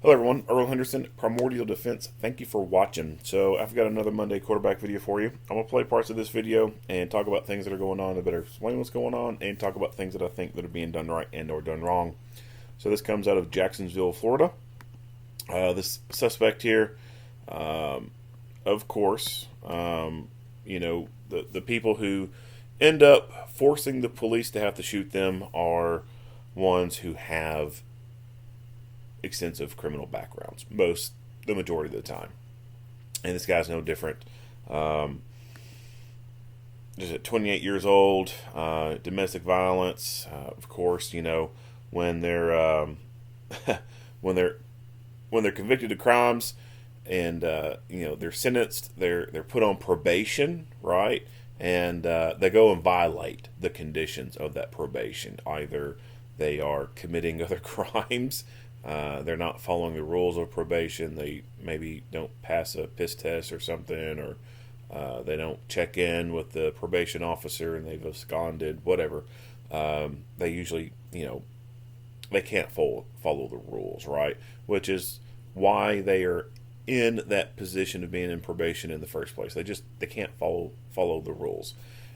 Hello everyone, Earl Henderson, Primordial Defense. Thank you for watching. So I've got another Monday quarterback video for you. I'm going to play parts of this video and talk about things that are going on that better explain what's going on and talk about things that I think that are being done right and or done wrong. So this comes out of Jacksonville, Florida. This suspect here, of course, the people who end up forcing the police to have to shoot them are ones who have extensive criminal backgrounds, the majority of the time. And this guy's no different. Just at 28 years old, domestic violence. Of course, when they're when they're convicted of crimes and they're sentenced, they're put on probation, right? And they go and violate the conditions of that probation. Either they are committing other crimes. They're not following the rules of probation. They maybe don't pass a piss test or something, or they don't check in with the probation officer and they've absconded, whatever. They usually, they can't follow the rules, right? Which is why they are in that position of being in probation in the first place. They can't follow the rules,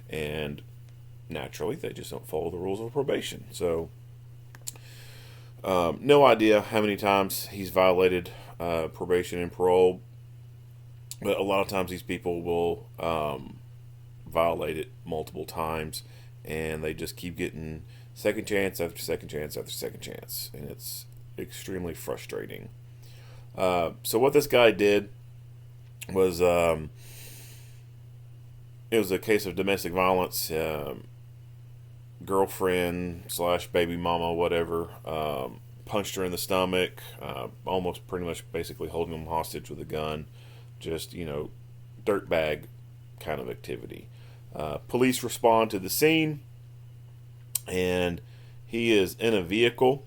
and naturally they just don't follow the rules of probation. So no idea how many times he's violated probation and parole, but a lot of times these people will violate it multiple times, and they just keep getting second chance after second chance after second chance, and it's extremely frustrating. So what this guy did was, it was a case of domestic violence. Girlfriend / baby mama, whatever, punched her in the stomach, almost pretty much basically holding him hostage with a gun. Just, dirtbag kind of activity. Police respond to the scene, and he is in a vehicle,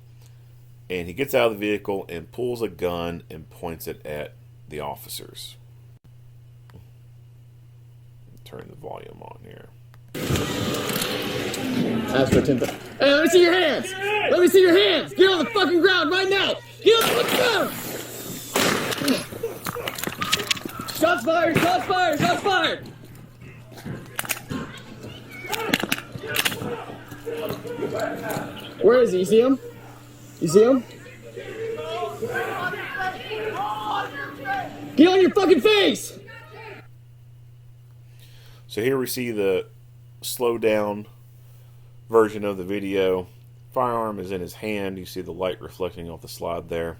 and he gets out of the vehicle and pulls a gun and points it at the officers. Turn the volume on here. Ask for 10. Hey, let me see your hands! Let me see your hands! Get on the fucking ground right now! Get on the fucking ground! Shots fired! Shots fired! Shots fired! Where is he? You see him? You see him? Get on your fucking face! So here we see the slow down version of the video. Firearm is in his hand. You see the light reflecting off the slide there.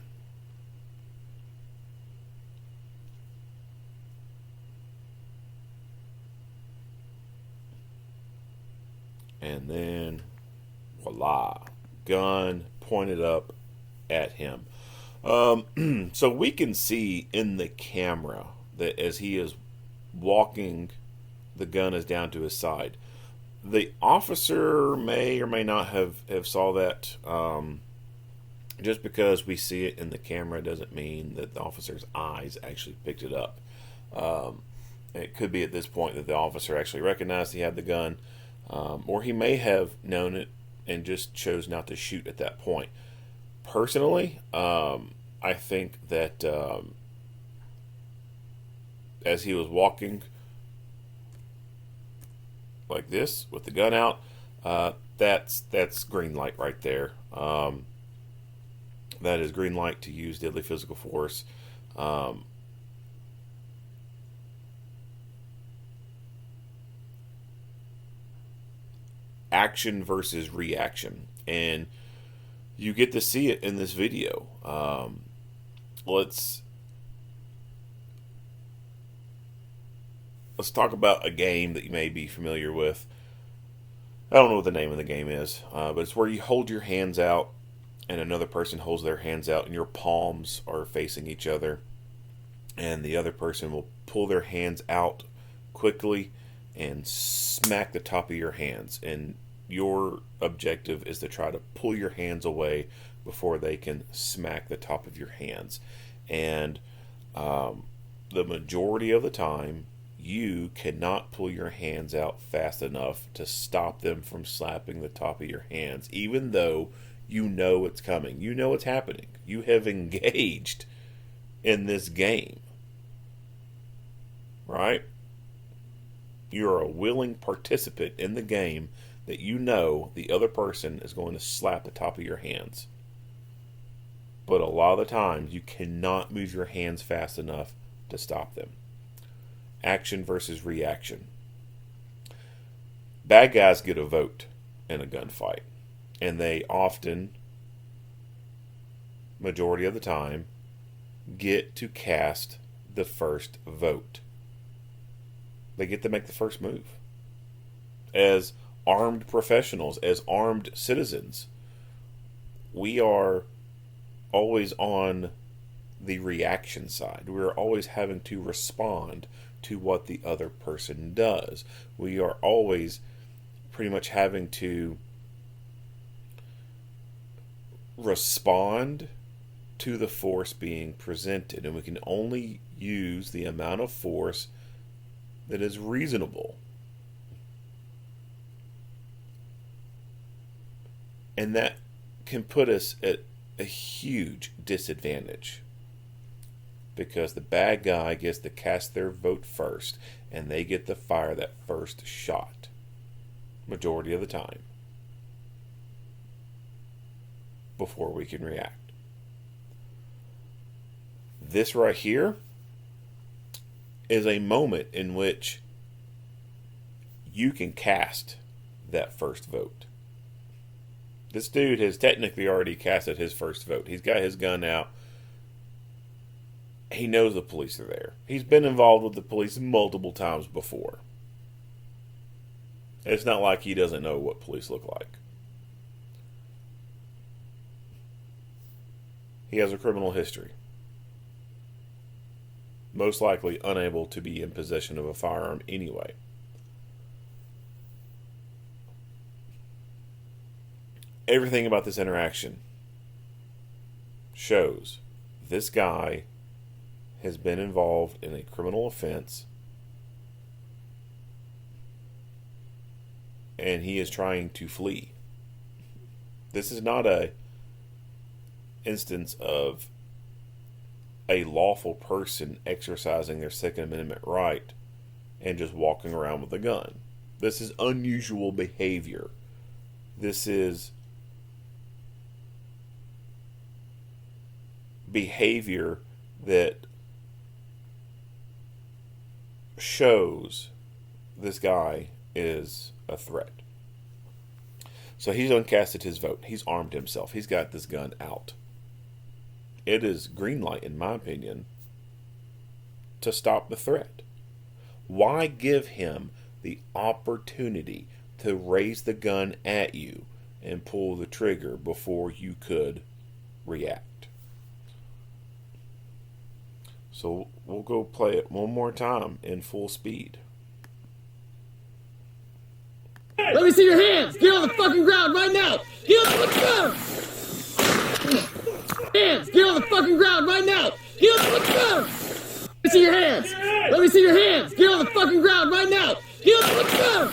And then voila, gun pointed up at him. So we can see in the camera that as he is walking, the gun is down to his side. The officer may or may not have saw that. Just because we see it in the camera doesn't mean that the officer's eyes actually picked it up. It could be at this point that the officer actually recognized he had the gun, or he may have known it and just chose not to shoot at that point. Personally, I think that as he was walking like this with the gun out, that's green light right there. That is green light to use deadly physical force. Action versus reaction, and you get to see it in this video. Let's talk about a game that you may be familiar with. I don't know what the name of the game is, but it's where you hold your hands out and another person holds their hands out and your palms are facing each other, and the other person will pull their hands out quickly and smack the top of your hands, and your objective is to try to pull your hands away before they can smack the top of your hands. And the majority of the time, you cannot pull your hands out fast enough to stop them from slapping the top of your hands, even though You know it's coming. You know it's happening. You have engaged in this game. Right? You're a willing participant in the game that you know the other person is going to slap the top of your hands. But a lot of the times you cannot move your hands fast enough to stop them. Action versus reaction. Bad guys get a vote in a gunfight. And they often, majority of the time, get to cast the first vote. They get to make the first move. As armed professionals, as armed citizens, we are always on the reaction side. We're always having to respond to what the other person does. We are always pretty much having to respond to the force being presented, and we can only use the amount of force that is reasonable. And that can put us at a huge disadvantage, because the bad guy gets to cast their vote first, and they get to fire that first shot majority of the time before we can react. This right here is a moment in which you can cast that first vote. This dude has technically already casted his first vote. He's got his gun out. He knows the police are there. He's been involved with the police multiple times before. It's not like he doesn't know what police look like. He has a criminal history. Most likely unable to be in possession of a firearm anyway. Everything about this interaction shows this guy has been involved in a criminal offense, and he is trying to flee. This is not a instance of a lawful person exercising their Second Amendment right and just walking around with a gun. This is unusual behavior. This is behavior that shows this guy is a threat. So he's uncasted his vote. He's armed himself. He's got this gun out. It is green light, in my opinion, to stop the threat. Why give him the opportunity to raise the gun at you and pull the trigger before you could react? So we'll go play it one more time in full speed. Let me see your hands! Get on the fucking ground right now! Get on the ground! Hands! Get on the fucking ground right now! Get on the ground! Let me see your hands! Let me see your hands! Get on the fucking ground right now! Get on the ground!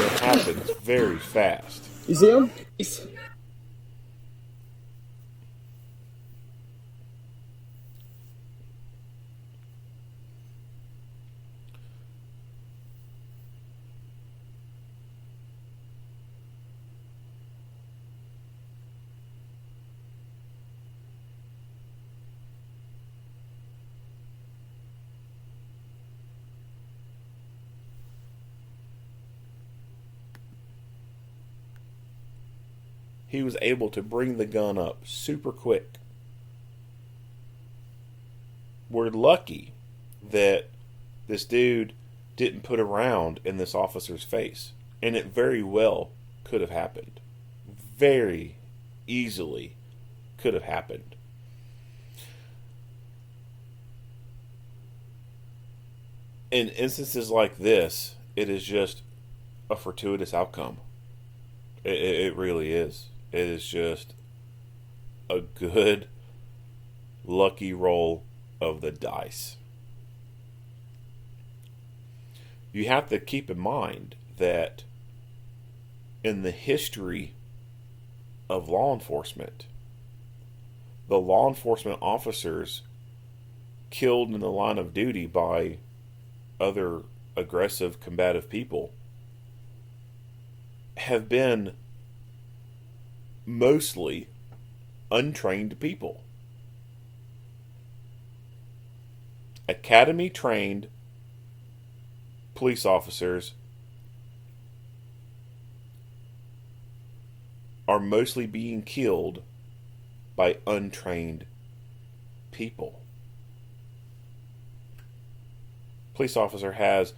It happens very fast. You see him? He was able to bring the gun up super quick. We're lucky that this dude didn't put a round in this officer's face. And it very well could have happened. Very easily could have happened. In instances like this, it is just a fortuitous outcome. It really is. It is just a good, lucky roll of the dice. You have to keep in mind that in the history of law enforcement. The law enforcement officers killed in the line of duty by other aggressive, combative people have been mostly untrained people. Academy trained police officers are mostly being killed by untrained people. Police officer has,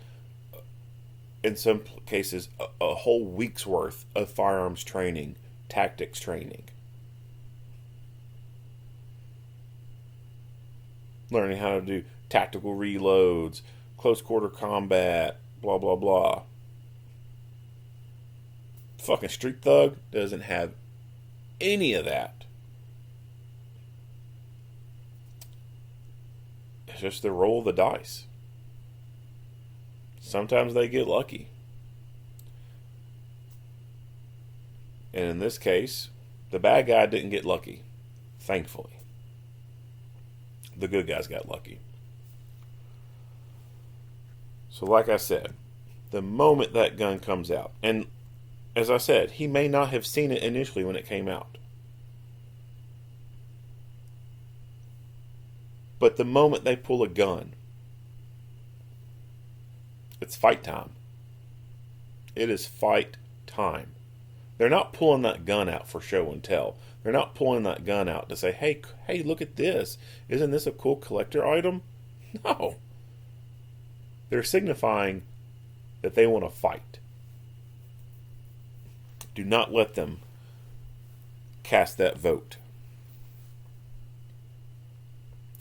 in some cases, a whole week's worth of firearms training, tactics training. Learning how to do tactical reloads, close quarter combat, blah, blah, blah. Fucking street thug doesn't have any of that. It's just the roll of the dice. Sometimes they get lucky. And in this case, the bad guy didn't get lucky, thankfully. The good guys got lucky. So like I said, the moment that gun comes out, and as I said, he may not have seen it initially when it came out. But the moment they pull a gun, it's fight time. It is fight time. They're not pulling that gun out for show and tell. They're not pulling that gun out to say, hey, look at this. Isn't this a cool collector item? No. They're signifying that they want to fight. Do not let them cast that vote.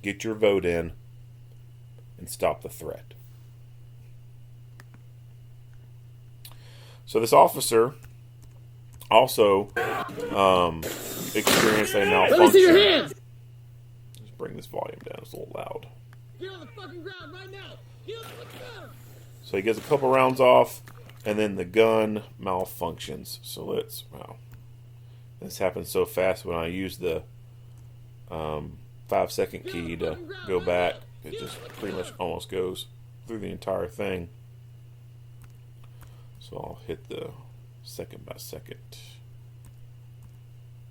Get your vote in and stop the threat. So this officer also experienced a malfunction. Let me see your hands! Let's bring this volume down. It's a little loud. Get on the fucking ground right now! Get on the ground! So he gets a couple rounds off, and then the gun malfunctions. So let's, wow. This happens so fast when I use the 5-second key to go back. It just pretty much almost goes through the entire thing. So I'll hit the second by second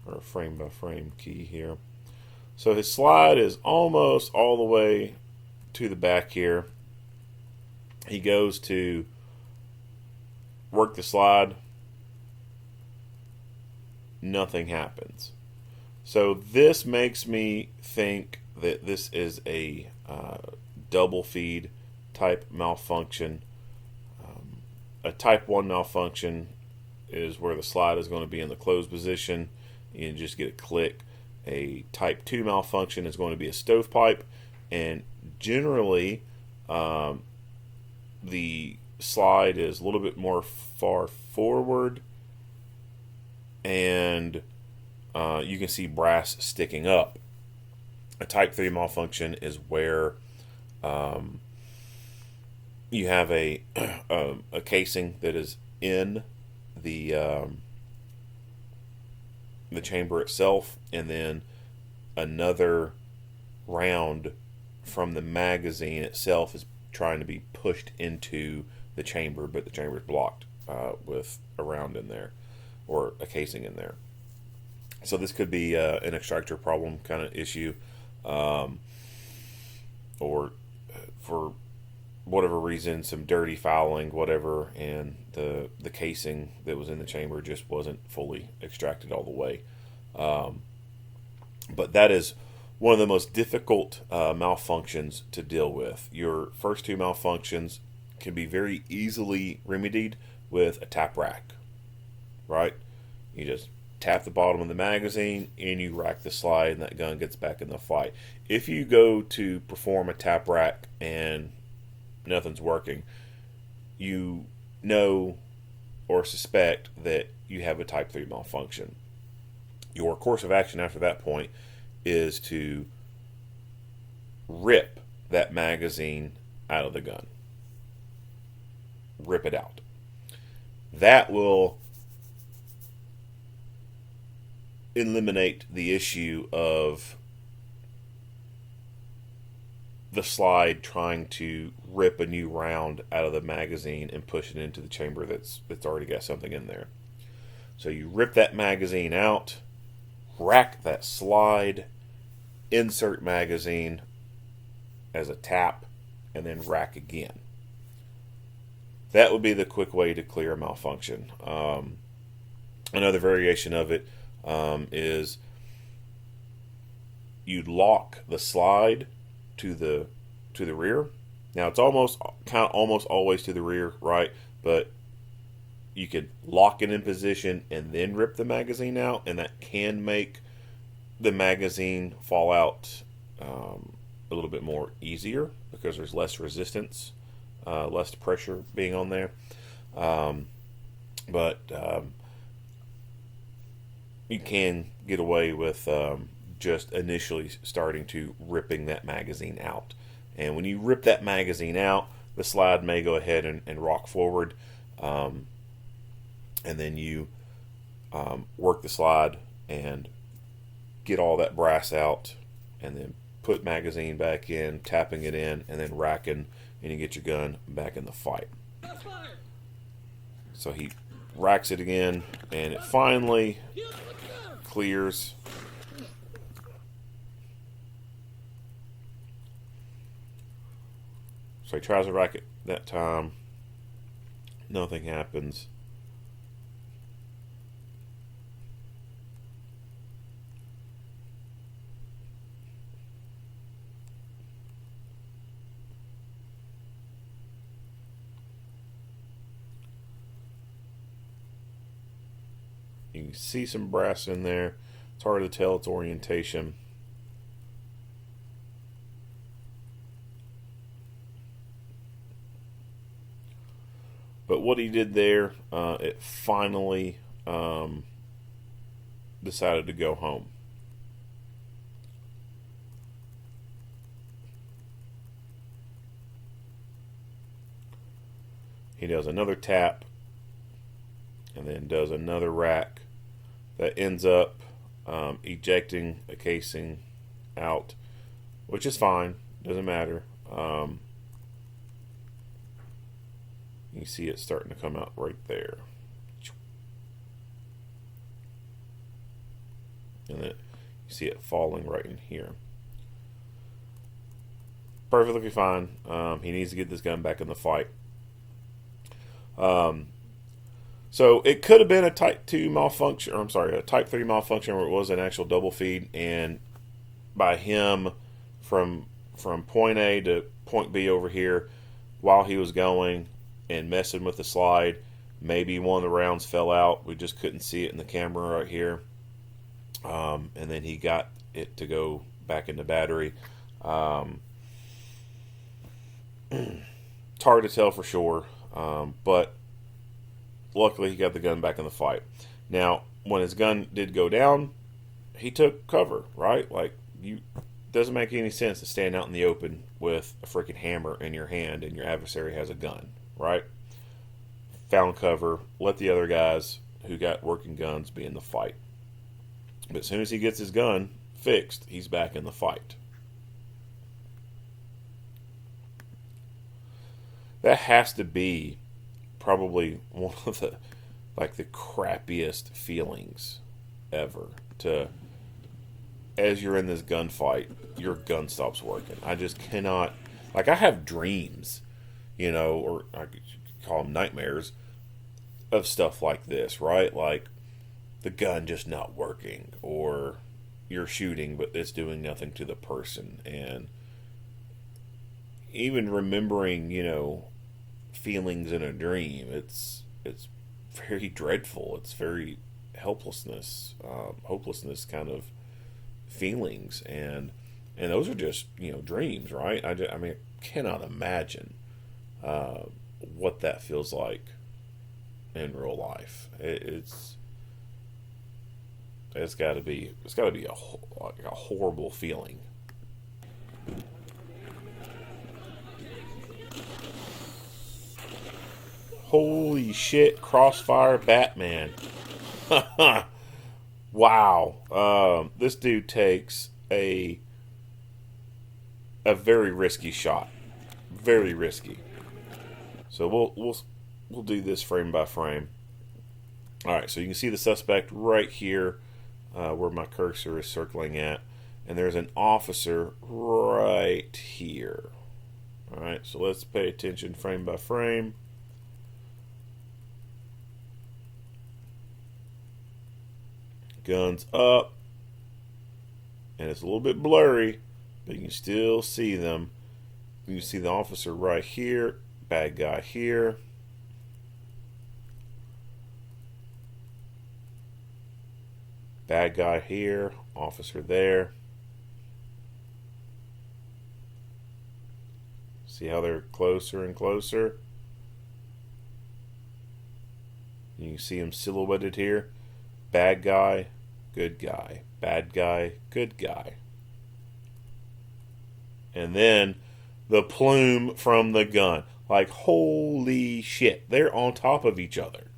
or frame by frame key here. So his slide is almost all the way to the back here. He goes to work the slide. Nothing happens. So this makes me think that this is a double feed type malfunction. A type 1 malfunction is where the slide is going to be in the closed position. You just get a click. A type 2 malfunction is going to be a stovepipe. And generally, the slide is a little bit more far forward. And you can see brass sticking up. A type 3 malfunction is where you have a casing that is in the chamber itself, and then another round from the magazine itself is trying to be pushed into the chamber, but the chamber is blocked with a round in there or a casing in there. So this could be an extractor problem kind of issue, or for whatever reason, some dirty fouling, whatever, and the casing that was in the chamber just wasn't fully extracted all the way. But that is one of the most difficult malfunctions to deal with. Your first two malfunctions can be very easily remedied with a tap rack, right? You just tap the bottom of the magazine and you rack the slide, and that gun gets back in the fight. If you go to perform a tap rack and nothing's working, you know or suspect that you have a type 3 malfunction. Your course of action after that point is to rip that magazine out of the gun. Rip it out. That will eliminate the issue of the slide trying to rip a new round out of the magazine and push it into the chamber that's already got something in there. So you rip that magazine out, rack that slide, insert magazine as a tap, and then rack again. That would be the quick way to clear a malfunction. Another variation of it is you lock the slide to the rear. Now it's almost always to the rear, right? But you could lock it in position and then rip the magazine out, and that can make the magazine fall out a little bit more easier because there's less resistance, less pressure being on there. But you can get away with just initially starting to ripping that magazine out. And when you rip that magazine out, the slide may go ahead and rock forward. And then you work the slide and get all that brass out, and then put magazine back in, tapping it in, and then racking, and you get your gun back in the fight. So he racks it again, and it finally clears. So he tries to rack it that time. Nothing happens. You can see some brass in there. It's hard to tell its orientation. But what he did there, it finally decided to go home. He does another tap, and then does another rack that ends up ejecting a casing out, which is fine, doesn't matter. You see it starting to come out right there. And then you see it falling right in here. Perfectly fine. He needs to get this gun back in the fight. So it could have been a Type 2 malfunction, or I'm sorry, a Type 3 malfunction where it was an actual double feed, and by him from point A to point B over here, while he was going and messing with the slide, maybe one of the rounds fell out. We just couldn't see it in the camera right here. And then he got it to go back into battery. It's hard to tell for sure, but luckily he got the gun back in the fight. Now, when his gun did go down, he took cover, right? Like, doesn't make any sense to stand out in the open with a freaking hammer in your hand and your adversary has a gun, right? Found cover, let the other guys who got working guns be in the fight. But as soon as he gets his gun fixed, he's back in the fight. That has to be probably one of the crappiest feelings ever. As you're in this gunfight, your gun stops working. I just cannot. I have dreams, or I could call them nightmares of stuff like this, right? Like the gun just not working, or you're shooting but it's doing nothing to the person, and even remembering, feelings in a dream, it's very dreadful. It's very hopelessness kind of feelings, and those are just dreams, right? I cannot imagine what that feels like in real life. It's got to be a horrible feeling. Holy shit, Crossfire Batman. Wow. This dude takes a very risky shot. Very risky. So we'll do this frame by frame. All right, so you can see the suspect right here, where my cursor is circling at, and there's an officer right here. All right, so let's pay attention frame by frame. Guns up, and it's a little bit blurry, but you can still see them. You can see the officer right here, bad guy here. Bad guy here, officer there. See how they're closer and closer? You can see him silhouetted here. Bad guy, good guy. Bad guy, good guy. And then the plume from the gun. Like, holy shit. They're on top of each other.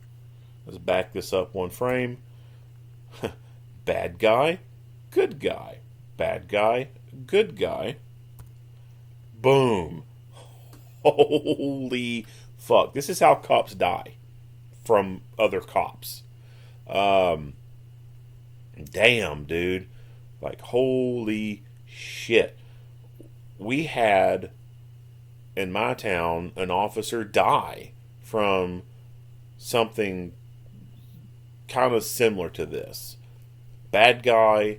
Let's back this up one frame. Bad guy, good guy. Bad guy, good guy. Boom. Holy fuck. This is how cops die from other cops. Damn, dude. Like, holy shit. We had, in my town, an officer die from something kind of similar to this. Bad guy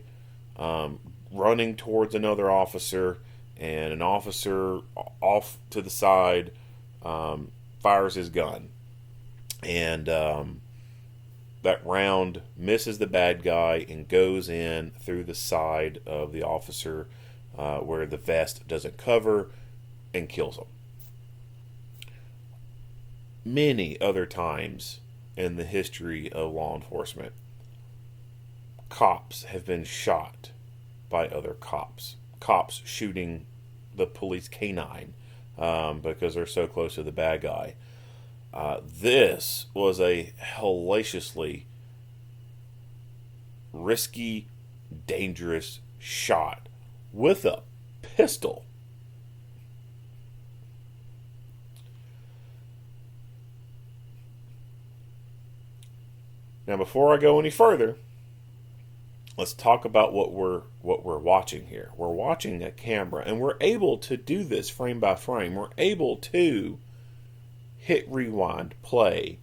running towards another officer, and an officer off to the side fires his gun. And that round misses the bad guy and goes in through the side of the officer where the vest doesn't cover and kills him. Many other times in the history of law enforcement, cops have been shot by other cops. Cops shooting the police canine because they're so close to the bad guy. This was a hellaciously risky, dangerous shot with a pistol. Now, before I go any further, let's talk about what we're watching here. We're watching a camera, and we're able to do this frame by frame. We're able to hit rewind, play,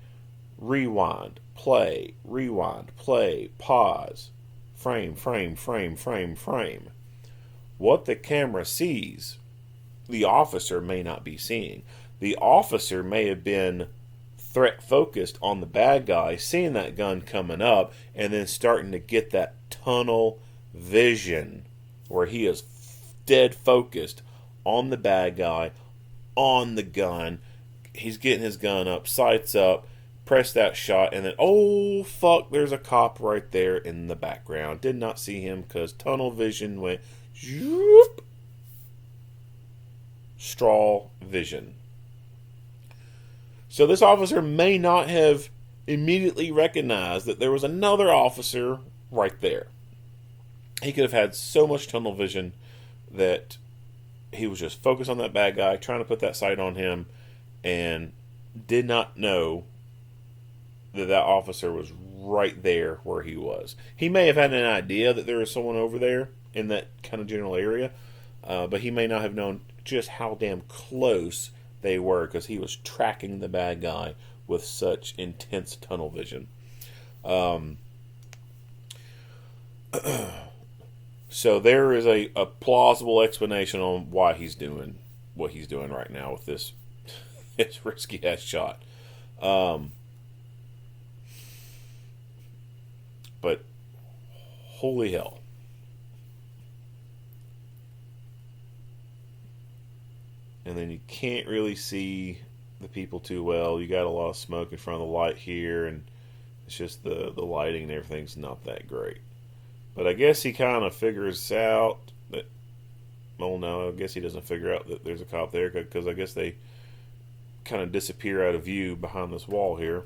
rewind, play, rewind, play, pause, frame, frame, frame, frame, frame. What the camera sees, the officer may not be seeing. The officer may have been threat focused on the bad guy, seeing that gun coming up, and then starting to get that tunnel vision where he is dead focused on the bad guy, on the gun. He's getting his gun up, sights up, press that shot, and then, oh fuck, there's a cop right there in the background. Did not see him because tunnel vision went zoop. Straw vision. So this officer may not have immediately recognized that there was another officer right there. He could have had so much tunnel vision that he was just focused on that bad guy, trying to put that sight on him, and did not know that that officer was right there where he was. He may have had an idea that there was someone over there in that kind of general area, but he may not have known just how damn close they were because he was tracking the bad guy with such intense tunnel vision. So there is a plausible explanation on why he's doing what he's doing right now with this risky ass shot. But holy hell. And then you can't really see the people too well. You got a lot of smoke in front of the light here, and it's just the lighting and everything's not that great. But I guess he kind of figures out that, well, no, I guess he doesn't figure out that there's a cop there because I guess they kind of disappear out of view behind this wall here.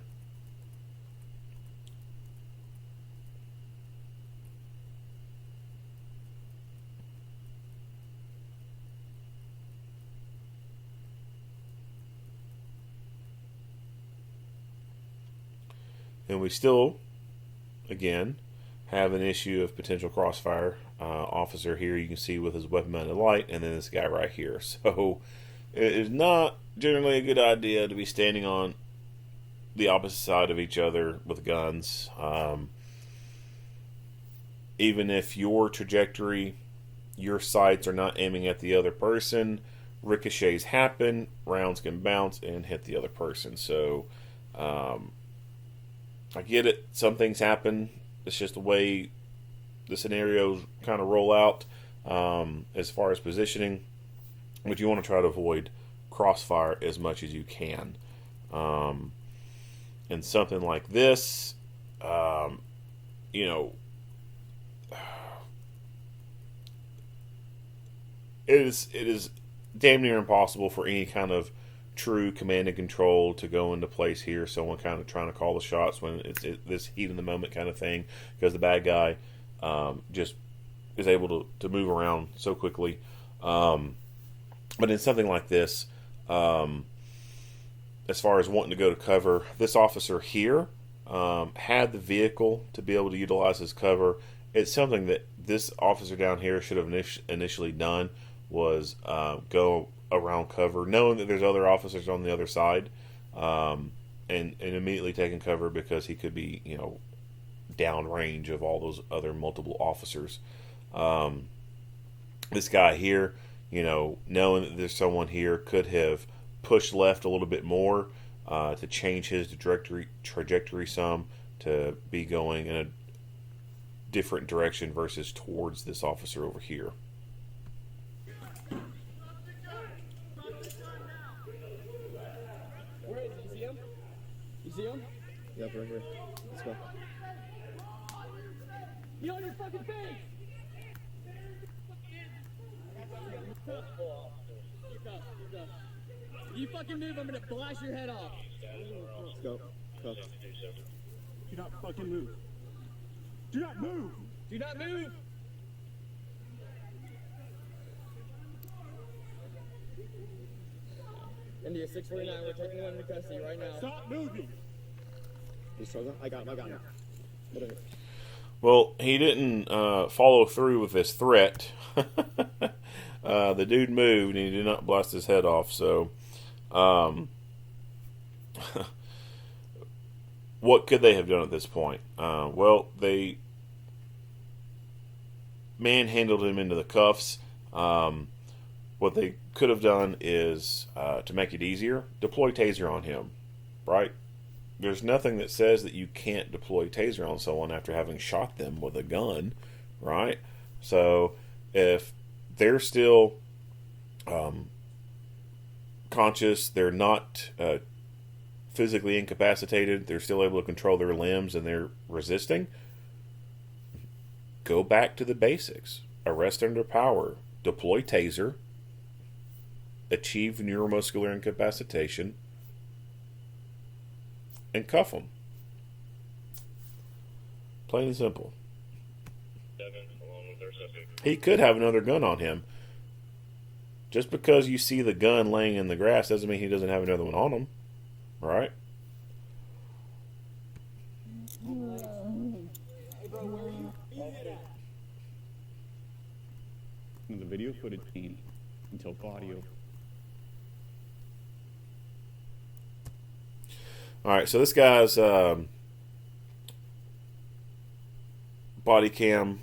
And we still, again, have an issue of potential crossfire. Officer here you can see with his weapon mounted light, and then this guy right here. So it is not generally a good idea to be standing on the opposite side of each other with guns. Even if your trajectory, your sights are not aiming at the other person, ricochets happen, rounds can bounce and hit the other person. So I get it, some things happen. It's just the way the scenarios kind of roll out as far as positioning, but you want to try to avoid crossfire as much as you can. And something like this, you know, it is damn near impossible for any kind of true command and control to go into place here. Someone kind of trying to call the shots when it's this heat in the moment kind of thing, because the bad guy just is able to move around so quickly. But in something like this, as far as wanting to go to cover, this officer here had the vehicle to be able to utilize his cover. It's something that this officer down here should have initially done, was go around cover, knowing that there's other officers on the other side, and immediately taking cover, because he could be, you know, downrange of all those other multiple officers. This guy here, you know, knowing that there's someone here, could have pushed left a little bit more to change his trajectory some, to be going in a different direction versus towards this officer over here. Where is he? You see him? You see him? Yep, right here. Let's go. Be on your fucking face! If you fucking move, I'm gonna blast your head off. Let's go. Go. Do not fucking move. Do not move! Do not move! India 649, we're taking one into custody right now. Stop moving! You struggling? I got him. Whatever. Well, he didn't follow through with his threat. The dude moved and he did not blast his head off. So, what could they have done at this point? Well, they manhandled him into the cuffs. What they could have done is, to make it easier, deploy taser on him, right? There's nothing that says that you can't deploy taser on someone after having shot them with a gun, right? So if they're still conscious, they're not physically incapacitated, they're still able to control their limbs, and they're resisting, go back to the basics. Arrest under power, deploy taser, achieve neuromuscular incapacitation, and cuff them. Plain and simple. He could have another gun on him. Just because you see the gun laying in the grass doesn't mean he doesn't have another one on him. Right? The video footage until audio. Alright, so this guy's body cam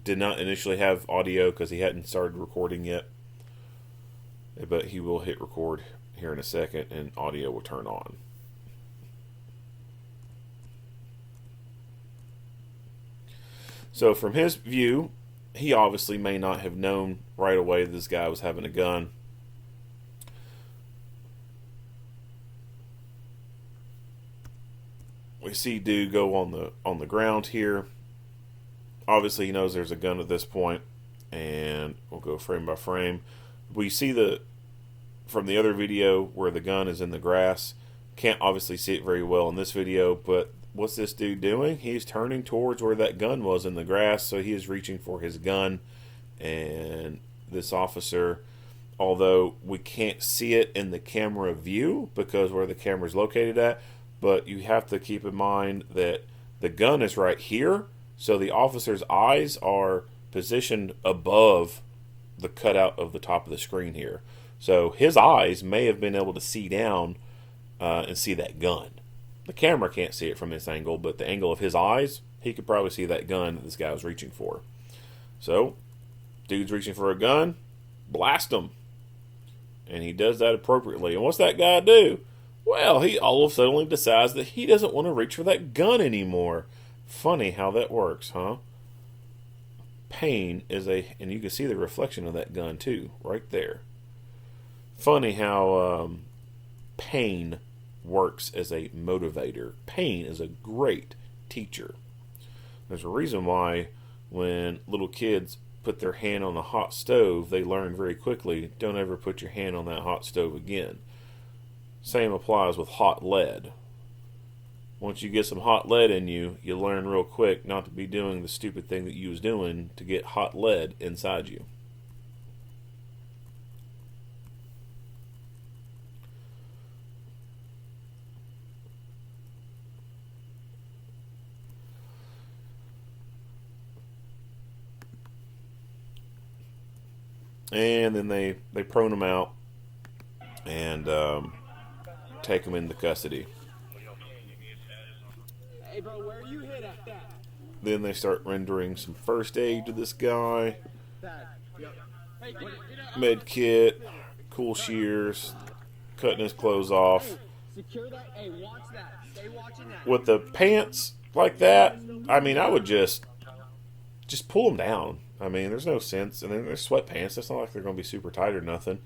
did not initially have audio because he hadn't started recording yet. But he will hit record here in a second and audio will turn on. So from his view, he obviously may not have known right away that this guy was having a gun. We see dude go on the ground here. Obviously he knows there's a gun at this point, and we'll go frame by frame. We see from the other video where the gun is in the grass. Can't obviously see it very well in this video, but what's this dude doing? He's turning towards where that gun was in the grass, so he is reaching for his gun. And this officer, although we can't see it in the camera view because where the camera is located at, but you have to keep in mind that the gun is right here, so the officer's eyes are positioned above the cutout of the top of the screen here. So his eyes may have been able to see down and see that gun. The camera can't see it from this angle, but the angle of his eyes, he could probably see that gun that this guy was reaching for. So, dude's reaching for a gun, blast him. And he does that appropriately. And what's that guy do? Well, he all of a sudden decides that he doesn't want to reach for that gun anymore. Funny how that works, huh? Pain is and you can see the reflection of that gun too, right there. Funny how pain works as a motivator. Pain is a great teacher. There's a reason why when little kids put their hand on the hot stove, they learn very quickly, don't ever put your hand on that hot stove again. Same applies with hot lead. Once you get some hot lead in you, you learn real quick not to be doing the stupid thing that you was doing to get hot lead inside you. And then they prone him out and take him into custody. Hey, bro, where you hit at that? Then they start rendering some first aid to this guy. Med kit, cool shears, cutting his clothes off. Secure that. Hey, watch that. Stay watching that. With the pants like that, I mean, I would just pull them down. I mean, there's no sense. And then there's sweatpants. It's not like they're going to be super tight or nothing.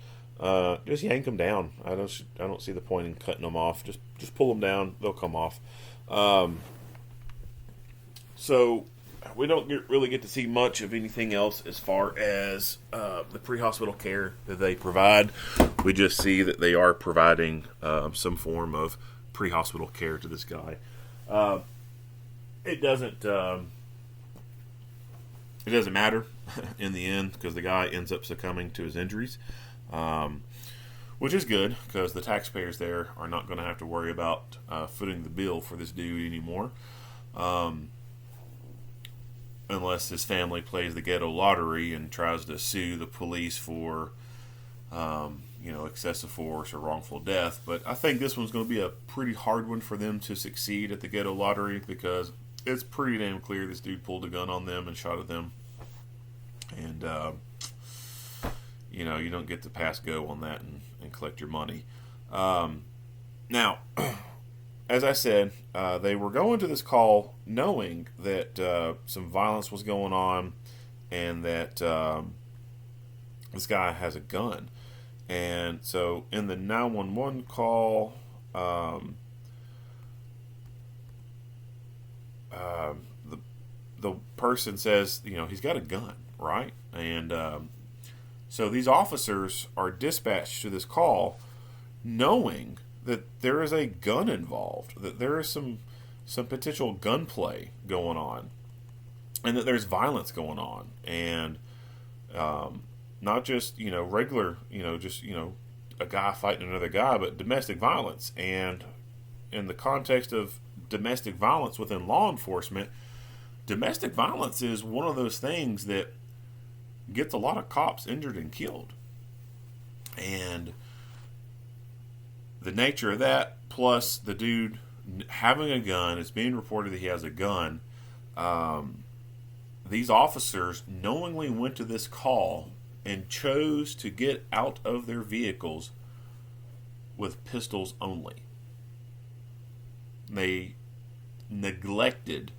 Just yank them down. I don't see the point in cutting them off. Just pull them down. They'll come off. So we don't really get to see much of anything else as far as the pre-hospital care that they provide. We just see that they are providing some form of pre-hospital care to this guy. It doesn't matter in the end because the guy ends up succumbing to his injuries, which is good because the taxpayers there are not going to have to worry about footing the bill for this dude anymore. Unless his family plays the ghetto lottery and tries to sue the police for, excessive force or wrongful death. But I think this one's going to be a pretty hard one for them to succeed at the ghetto lottery because it's pretty damn clear this dude pulled a gun on them and shot at them. And, you don't get to pass go on that and collect your money. Now, as I said, they were going to this call knowing that some violence was going on and that this guy has a gun. And so in the 911 call, the person says, he's got a gun, right? And so these officers are dispatched to this call knowing that there is a gun involved, that there is some potential gunplay going on, and that there's violence going on, and not just regular a guy fighting another guy, but domestic violence. And in the context of domestic violence within law enforcement, domestic violence is one of those things that gets a lot of cops injured and killed. And the nature of that, plus the dude having a gun, it's being reported that he has a gun. These officers knowingly went to this call and chose to get out of their vehicles with pistols only. They neglected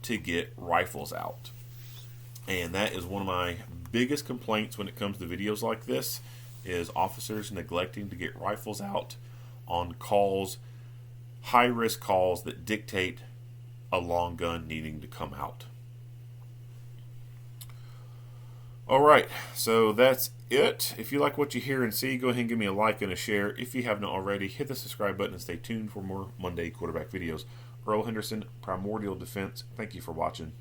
to get rifles out. And that is one of my biggest complaints when it comes to videos like this, is officers neglecting to get rifles out on calls, high-risk calls that dictate a long gun needing to come out. Alright, so that's it. If you like what you hear and see, go ahead and give me a like and a share. If you haven't already, hit the subscribe button and stay tuned for more Monday quarterback videos. Earl Henderson, Primordial Defense. Thank you for watching.